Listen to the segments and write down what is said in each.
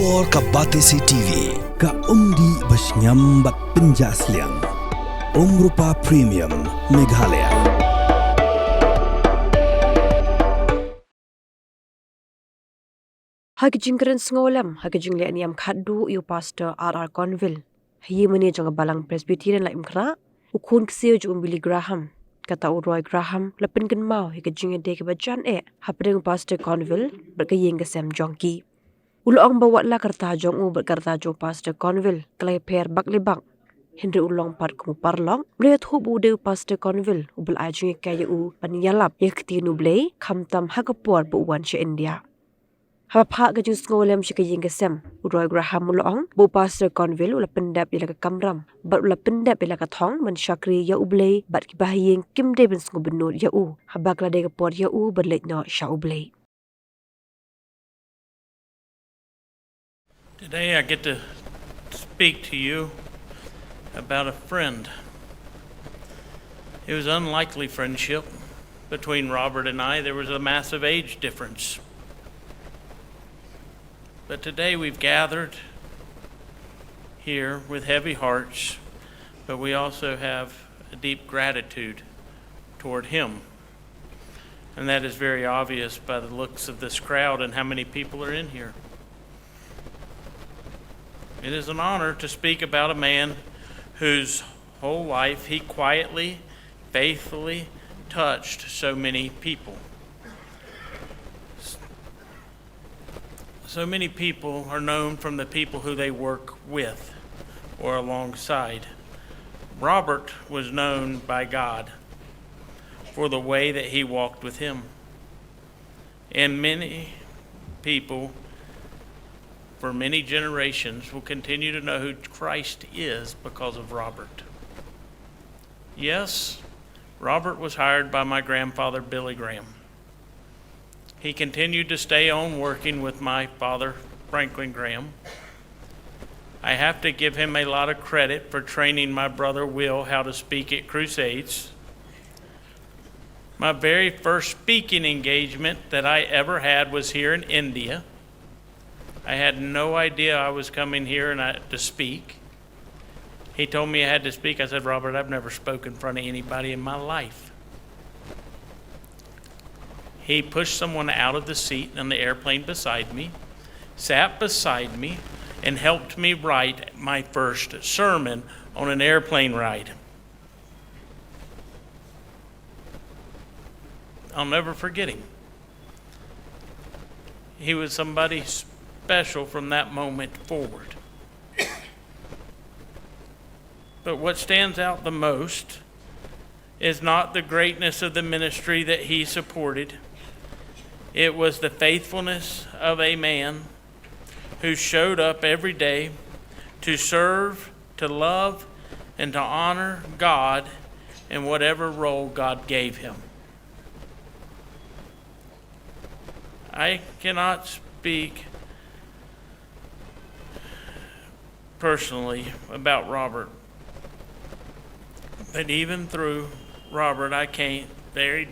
Por ka Batesi TV ka umdi basnyambat penjaslian Rupa Premium Meghalaya. Hagijingkeren sengolam, hagijing le niam khadu yu pastor R.R. Cunville. Hiye meni jong balang Presbyterian la imkra, Khun Ksiew ju Billy Graham. Kata Roy Graham, lepen gen mau hagijing de ke bajan hapdeng pastor Cunville berkayeng ke Sam Jong ki. Ulong bawa la kerta Jong berkerta Jong pastor Cunville, kelai per bak lebak. Henry ulong pat kumu parlong, melihat hubu de pastor Cunville, ubel ajung kaya panyalap yakti nublei, kamtam hagapor buwan si India. Hapa ke jus ngolem shikaying kesem Roy Graham ulong bu pastor Cunville ula Pyndep ila ke Kamram bat ula Pyndep ila ke thong man shakri ya ublei bat ki bahayeng kim de ben sngo benut ya habak la de ke por ya berlet no sha ublei. Today I get to speak to you about a friend. It was an unlikely friendship between Robert and I. There was a massive age difference. But today we've gathered here with heavy hearts, but we also have a deep gratitude toward him. And that is very obvious by the looks of this crowd and how many people are in here. It is an honor to speak about a man whose whole life he quietly, faithfully touched so many people. So many people are known from the people who they work with or alongside. Robert was known by God for the way that he walked with him. And many people for many generations will continue to know who Christ is because of Robert. Yes, Robert was hired by my grandfather, Billy Graham. He continued to stay on working with my father, Franklin Graham. I have to give him a lot of credit for training my brother Will how to speak at crusades. My very first speaking engagement that I ever had was here in India. I had no idea I was coming here to speak. He told me I had to speak. I said, Robert, I've never spoken in front of anybody in my life. He pushed someone out of the seat on the airplane beside me, sat beside me, and helped me write my first sermon on an airplane ride. I'll never forget him. He was somebody special from that moment forward. But what stands out the most is not the greatness of the ministry that he supported. It was the faithfulness of a man who showed up every day to serve, to love, and to honor God in whatever role God gave him. I cannot speak personally about Robert, but even through Robert, I came very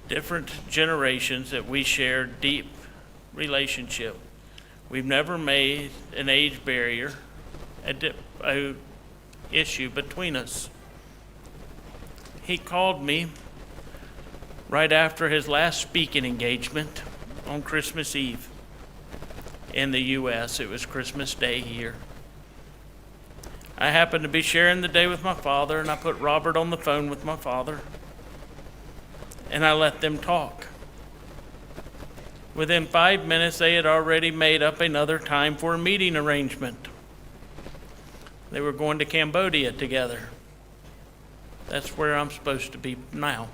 different generations that we share deep relationship. We've never made an age barrier a issue between us. He called me right after his last speaking engagement on Christmas Eve in the U.S. It was Christmas Day here. I happened to be sharing the day with my father, and I put Robert on the phone with my father, and I let them talk. Within 5 minutes, they had already made up another time for a meeting arrangement. They were going to Cambodia together. That's where I'm supposed to be now.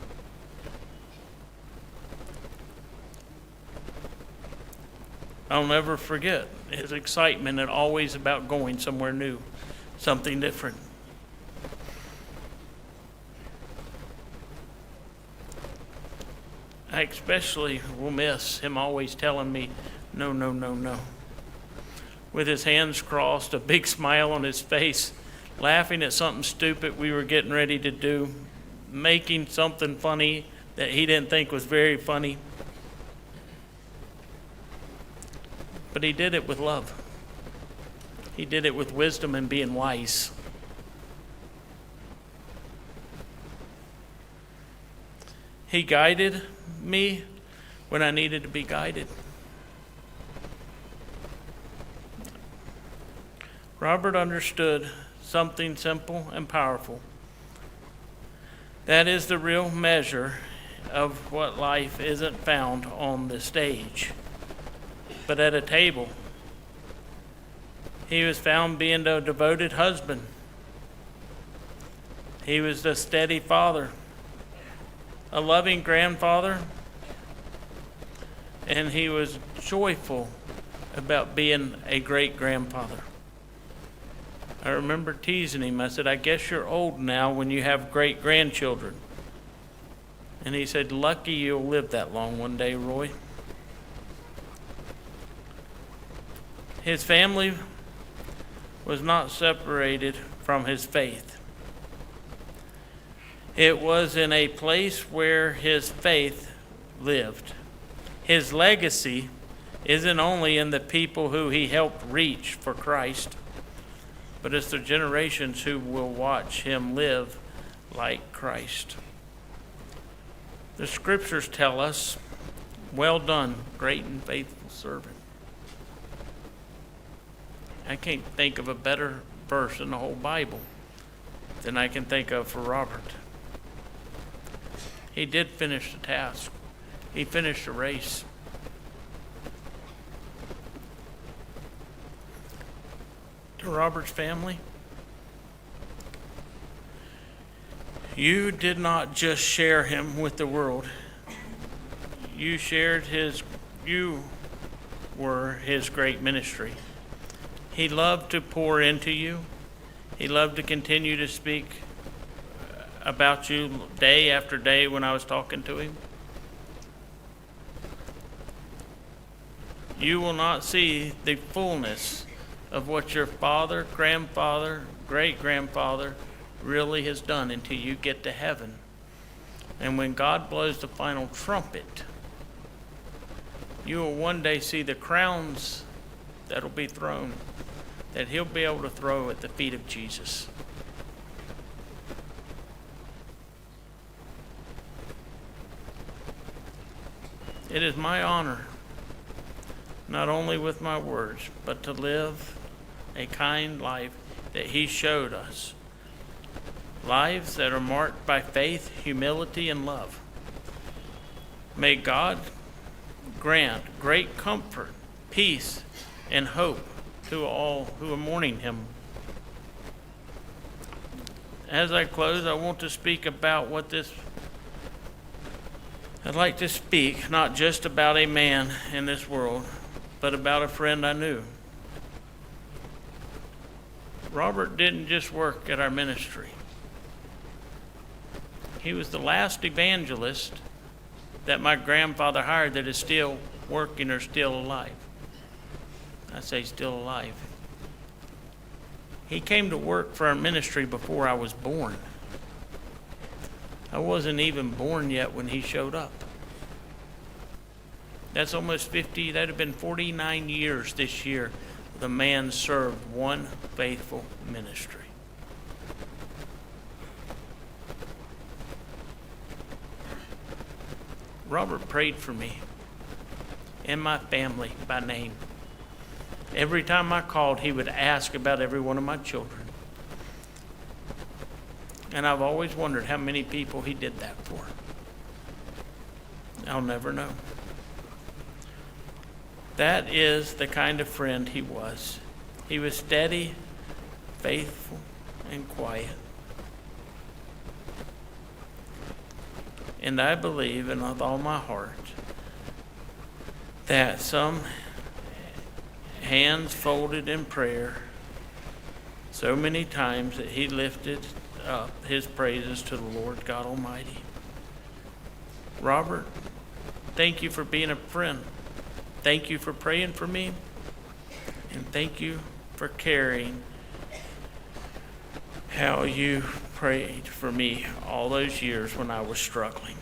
I'll never forget his excitement and always about going somewhere new, something different. I especially will miss him always telling me, no, no, no, no. With his hands crossed, a big smile on his face, laughing at something stupid we were getting ready to do, making something funny that he didn't think was very funny. but he did it with love. He did it with wisdom and being wise. He guided me when I needed to be guided. Robert understood something simple and powerful. That is the real measure of what life isn't found on the stage, but at a table. He was found being a devoted husband. He was a steady father, a loving grandfather, and he was joyful about being a great grandfather. I remember teasing him. I said, I guess you're old now when you have great grandchildren. And he said, lucky you'll live that long one day, Roy. His family was not separated from his faith. It was in a place where his faith lived. His legacy isn't only in the people who he helped reach for Christ, but it's the generations who will watch him live like Christ. The scriptures tell us, well done, great and faithful servant. I can't think of a better verse in the whole Bible than I can think of for Robert. He did finish the task. He finished the race. To Robert's family, you did not just share him with the world. You were his great ministry. He loved to pour into you. He loved to continue to speak about you day after day when I was talking to him. You will not see the fullness of what your father, grandfather, great-grandfather really has done until you get to heaven. And when God blows the final trumpet, you will one day see the crowns that'll be thrown, that he'll be able to throw at the feet of Jesus. It is my honor, not only with my words, but to live a kind life that he showed us. Lives that are marked by faith, humility, and love. May God grant great comfort, peace, and hope to all who are mourning him. As I close, I want to speak about I'd like to speak not just about a man in this world, but about a friend I knew. Robert didn't just work at our ministry. He was the last evangelist that my grandfather hired that is still working or still alive. I say still alive. He came to work for our ministry before I was born. I wasn't even born yet when he showed up. That's almost 50, that'd have been 49 years this year. The man served one faithful ministry. Robert prayed for me and my family by name. Every time I called, he would ask about every one of my children. And I've always wondered how many people he did that for. I'll never know. That is the kind of friend he was. He was steady, faithful, and quiet. And I believe, and with all my heart, that some hands folded in prayer so many times that he lifted up his praises to the Lord God Almighty. Robert, thank you for being a friend. Thank you for praying for me. And thank you for caring how you prayed for me all those years when I was struggling.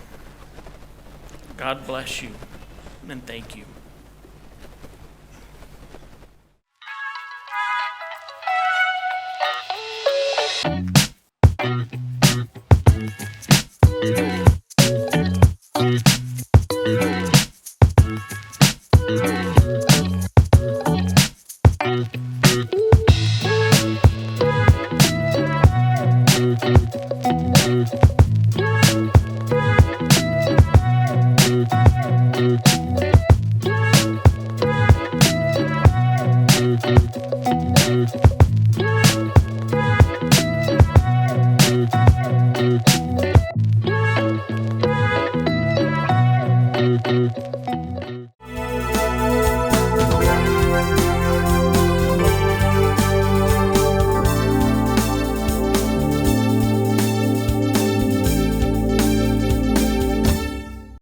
God bless you, and thank you.